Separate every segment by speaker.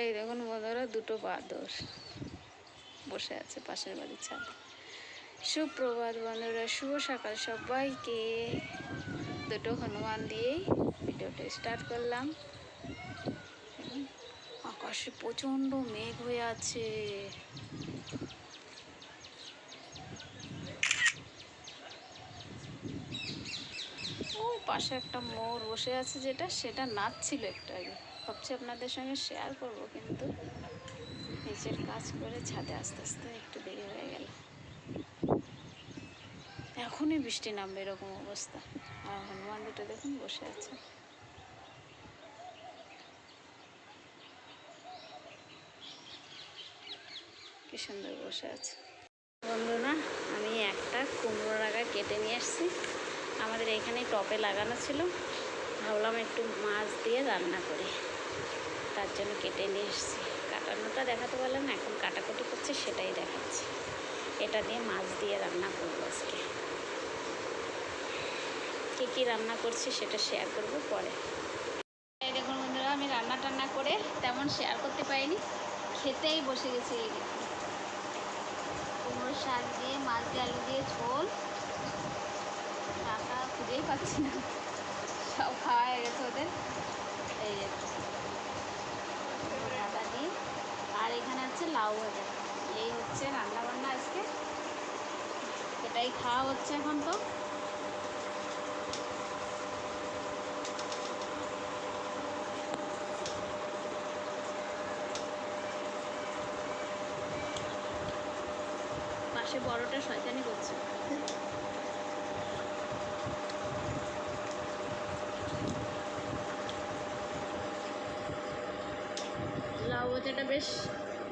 Speaker 1: এই দেখুন বন্ধুরা, দুটো বাদর বসে আছে পাশের বাড়ির ছাদে। সুপ্রভাত বন্ধুরা, শুভ সকাল সবাইকে। দুটো হনুমান দিয়েই ভিডিওটা স্টার্ট করলাম। আকাশে প্রচণ্ড মেঘ হয়ে আছে। ওই পাশে একটা মোর বসে আছে, সেটা নাচছিল একটু আগে। ভাবছি আপনাদের সঙ্গে শেয়ার করব, কিন্তু নিচের কাজ করে ছাদে আস্তে আস্তে একটু দেরি হয়ে গেল। এখনই বৃষ্টি নামবে এরকম অবস্থা। আর হনুমান দুটো দেখুন বসে আছে। কি সুন্দর বসে আছে। বন্ধুরা, আমি একটা কুমড়ো ডাগা কেটে নিয়ে এসেছি। আমাদের এখানে টবে লাগানো ছিল, ভাবলাম একটু মাছ দিয়ে রান্না করি, তার জন্য কেটে নিয়ে এসেছি। কাটানোটা দেখাতে পারলাম না, এখন কাটাকুটি করছে সেটাই দেখাচ্ছি। এটা দিয়ে মাছ দিয়ে রান্না করবো আজকে। কী রান্না করছি সেটা শেয়ার করব পরে। এই দেখুন বন্ধুরা, আমি রান্না টান্না করে তেমন শেয়ার করতে পারিনি, খেতেই বসে গেছি। এই দেখুন, কুমড়োর শাক দিয়ে মাছ দিয়ে আলু দিয়ে ঝোল। টাকা খুঁজেই পাচ্ছি না, সব খাওয়া হয়ে গেছে ওদের। এই ঢাকা দিয়ে, আর এখানে হচ্ছে লাউ ভাজা। এই হচ্ছে রান্না বান্না আজকে, এটাই খাওয়া হচ্ছে এখন। তো পাশে বড়টা শয়তানি করছে। লাউ ভাজাটা বেশ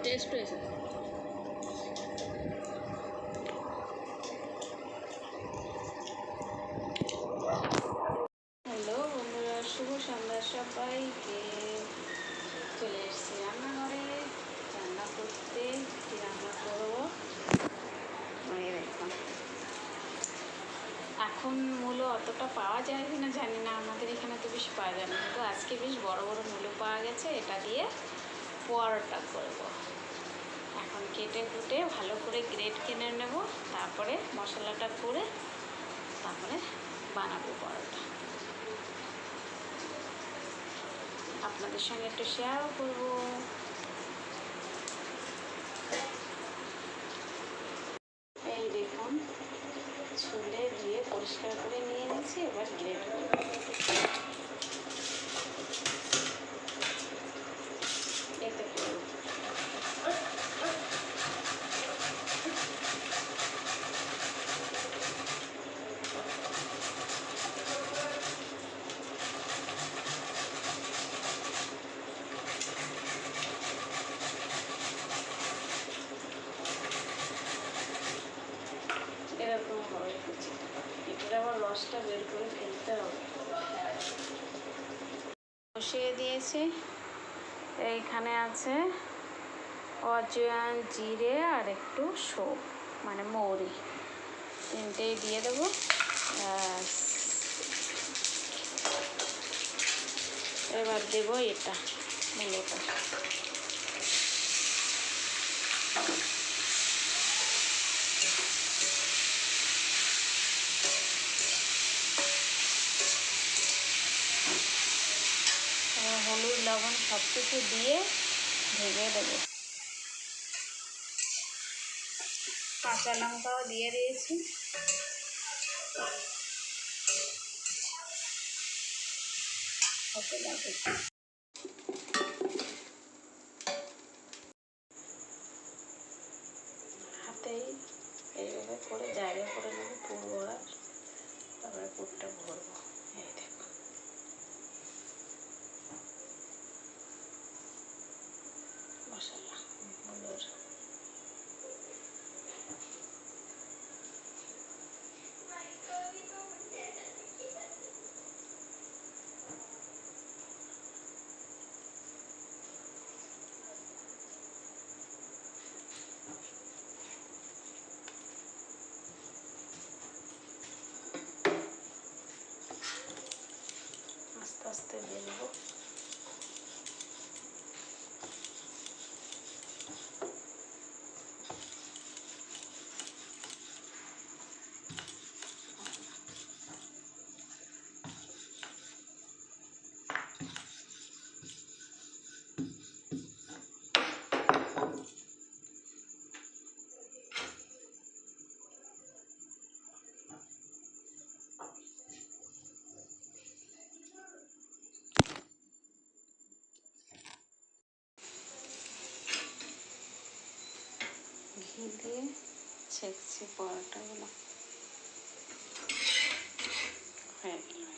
Speaker 1: টেস্ট হয়েছে। হ্যালো বন্ধুরা, শুভ সন্ধ্যা সবাইকে। চলে এসেছি রান্নাঘরে রান্না করতে। কী রান্না করবো দেখুন। এখন মূলো অতটা পাওয়া যায় কিনা জানি না, আমাদের এখানে তো বেশি পাওয়া যায় না, কিন্তু আজকে বেশ বড় বড় মূলো পাওয়া গেছে। এটা দিয়ে পরোটা করব। এখন কেটে কুটে ভালো করে গ্রেট কিনে নেব, তারপরে মশলাটা করে তারপরে বানাবো পরোটা। আপনাদের সঙ্গে একটু শেয়ারও করবো। এই দেখুন, ছুলে ধুয়ে পরিষ্কার করে নিয়ে নিয়েছি, এবার গ্রেট করব। এতে করব এরকম হবে কুচিটা। এটার আবার রসটা বের করে ফেলতে হবে। বসিয়ে দিয়েছি। এইখানে আছে অজওয়ান, জিরে আর একটু সৌপ মানে মৌরি, তিনটেই দিয়ে দেবো। এবার দেবো এটা মূলোটা। হলুদ লবণ সব কিছু দিয়ে ভেজে দেবো। কাঁচা লঙ্কাও দিয়ে দিয়েছি। হাতেই এইভাবে করে জায়গা করে নেবো পুর ভরার, তারপরে পুরটা ভরবো। এই দেখুন, মশলা মূলোর আস্তে আস্তে দিয়ে দেবো। ঘি দিয়ে ছেঁকছি পরোটাগুলো। হয়ে গেল।